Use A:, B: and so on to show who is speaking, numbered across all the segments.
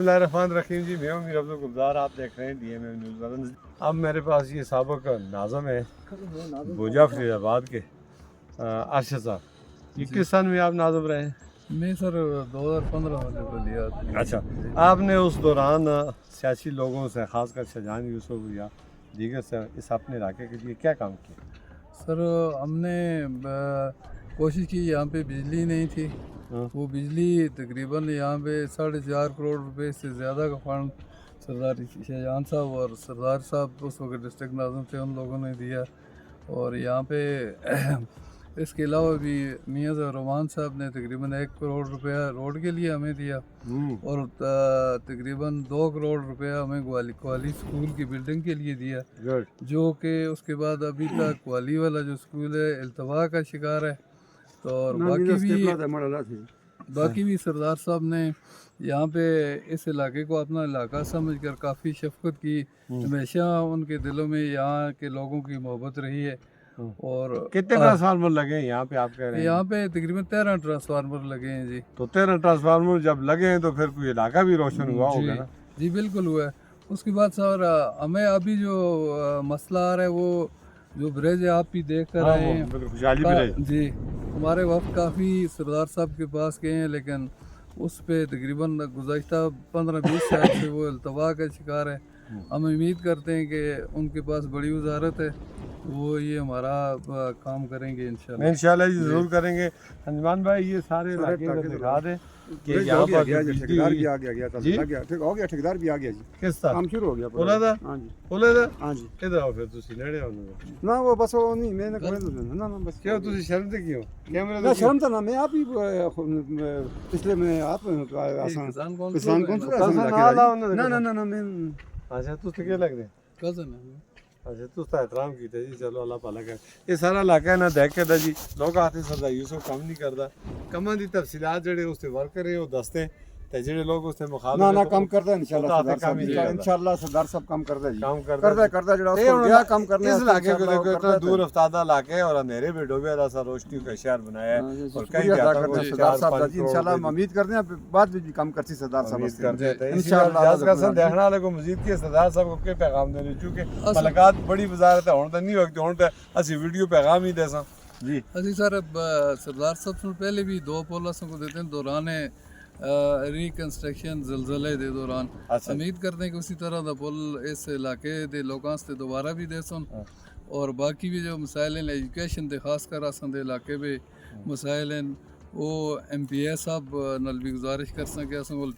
A: Bismillahirrahmanirrahim जी, मैं हूं मीर अब्दुल गुलजार। आप देख रहे हैं DMM न्यूज़। अब मेरे पास ये साबक नाज़म है भोजा फरीदाबाद के अरशद साहब। ये किस सन में आप नाज़म रहे हैं?
B: मैं सर 2015 वाले को लिया।
A: अच्छा, आपने उस दौरान सियासी लोगों से, खासकर शाहजहान यूसुफ या दीगर से इस अपने इलाके के लिए क्या काम किया?
B: सर हमने कोशिश की, यहाँ पे बिजली नहीं थी। वो बिजली तकरीबन यहाँ पे 4.5 करोड़ रुपए से ज़्यादा का फंड सरदार शाहजहान साहब और सरदार साहब उस वक्त डिस्ट्रिक्ट नाज़म थे, उन लोगों ने दिया। और यहाँ पे इसके अलावा भी मियाँ रहमान साहब ने तकरीबन 1 करोड़ रुपया रोड के लिए हमें दिया और तकरीबन 2 करोड़ रुपया हमें क्वाली स्कूल की बिल्डिंग के लिए दिया, जो कि उसके बाद अभी तक क्वाली वाला जो स्कूल है इल्तवा का शिकार है। तो और बाकी भी सरदार साहब ने यहाँ पे इस इलाके को अपना इलाका समझकर काफ़ी शफकत की। हमेशा उनके दिलों में यहाँ के लोगों की मोहब्बत रही है। और
A: कितने ट्रांसफार्मर लगे हैं यहाँ पे, आप कह रहे हैं?
B: यहाँ पे तकरीबन 13 ट्रांसफार्मर लगे हैं जी।
A: तो 13 ट्रांसफार्मर जब लगे हैं तो फिर कोई इलाका भी रोशन हुआ होगा ना?
B: जी बिल्कुल हुआ है। उसके बाद सर हमें अभी जो मसला आ रहा है, वो जो ब्रिज आप भी देख कर आए हैं जी। हमारे वक्त काफ़ी सरदार साहब के पास गए हैं, लेकिन उस पे तकरीबन गुज़श्ता 15-20 साल से वो अल्तवा का शिकार है। हम उम्मीद करते हैं कि उनके पास बड़ी वजारत है, वो ये हमारा काम करेंगे इंशाल्लाह
A: जी, ज़रूर करेंगे। अंजमान भाई, ये सारे इलाके को दिखा दें कि यहाँ पर
C: ठेकेदार भी आ गया ठीक हो गया, ठेकेदार भी आ गया जी।
A: किस तरह
C: काम शुरू हो गया?
A: बोला था
C: हां जी,
A: बोला था।
C: हां जी।
A: इधर आओ फिर तुसी नेड़े आओ
C: ना वो बस वो नहीं मैंने कोई ना बस
A: क्यों तुसी शर्म ते क्यों कैमरे
C: ना शर्म तो ना मैं आप ही पिछले में आप आसान किसान कौन सा ना मैं
A: अच्छा तुसी क्या लग रहे
B: कजन है।
A: अच्छा तुस तो एहतराम कीते जी, चलो अल्लाह भला करे। ये सारा इलाका ना देख के जी लोग आते सरदार यूसुफ काम नहीं करता, कमां दी तफसीलात जेड़े उसते वर्कर है वो दसते ते जेड़े लोग उसते मुखालिफ
C: ना काम करदा इंशाल्लाह सरदार साहब काम करदा जी,
A: काम
C: करदा जेड़ा उसको गया काम करने।
A: इस इलाके को देखो, इतना दूर अफ्तादा इलाके है और अंधेरे में डूबे हुआ सा रोशनी का शहर बनाया है। और कई
C: सरदार साहब जी इंशाल्लाह हम उम्मीद करते हैं बाद में भी काम करती सरदार साहब
A: इंशाल्लाह। इंशाल्लाह देखने वाले को मजीद के सरदार साहब को के पैगाम देने, चूंकि मुलाकात बड़ी वजारत है, हुण तो नहीं होती, हुण तो असि वीडियो पैगाम ही देसा जी।
B: असि सर सरदार साहब से पहले भी 2 पोलासों को देते हैं दौरान रिकंस्ट्रक्शन ज़लज़ले दे दौरान। उम्मीद करते हैं कि उसी तरह का पुल इस इलाके दे लोगों से दोबारा भी दे सुन। और बाकी भी जो मसाइल हैं एजुकेशन दे खासकर असन दे इलाके में मसाइल हैं, वो MPA साहब नाल भी गुजारिश कर सकें असन कोल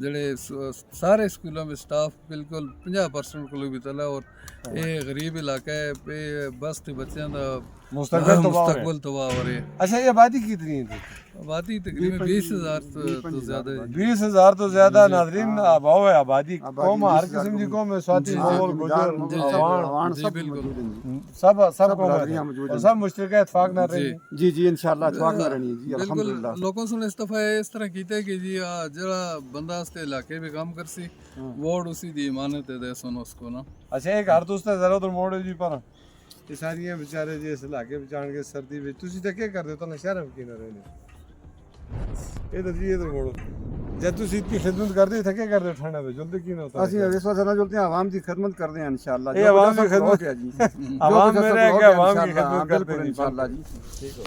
B: जेड़े सारे स्कूलों में स्टाफ बिल्कुल 50% को भी तला। और ये गरीब इलाका है, ये बस ते बच्चों का मुस्तकबिल तबाह हो रही है।
A: अच्छा, ये आबादी कितनी है?
B: आबादी तकरीबन 20,000 तो ज़्यादा है।
A: 20,000 तो ज़्यादा नाज़रीन अभाव है आबादी। कौम हर किस्म की कौम है, स्वाति मोगल गुजर अवान
B: जी बिल्कुल
A: सब कौम और सब मुश्तरका इत्तेफाक ना रही
C: जी जी इंशाल्लाह इत्तेफाक ना रहनी जी
B: अल्हम्दुलिल्लाह। लोगों से इस दफा इस तरह कीते कि जी जरा बंदा इसके इलाके में काम करसी वोट उसी दी इमानत दे सुनो उसको ना।
A: अच्छा, एक हर दोस्त जरा तो मोड़ जी पर ये सारियां बेचारे जे इस इलाके बचाण के सर्दी में तुसी ते क्या कर दे तो ना शहर में की ना रहने ये तो मोड़ो जब तुसी इतनी खिदमत कर दे थके कर दे ठंडा में जल्दी की ना होता
C: असि इस वजह ना जल्दी आवाम की खिदमत कर दे इंशाल्लाह।
A: ये आवाम की खिदमत है जी, आवाम मेरे है कि आवाम की खिदमत करते हैं इंशाल्लाह जी। ठीक हो।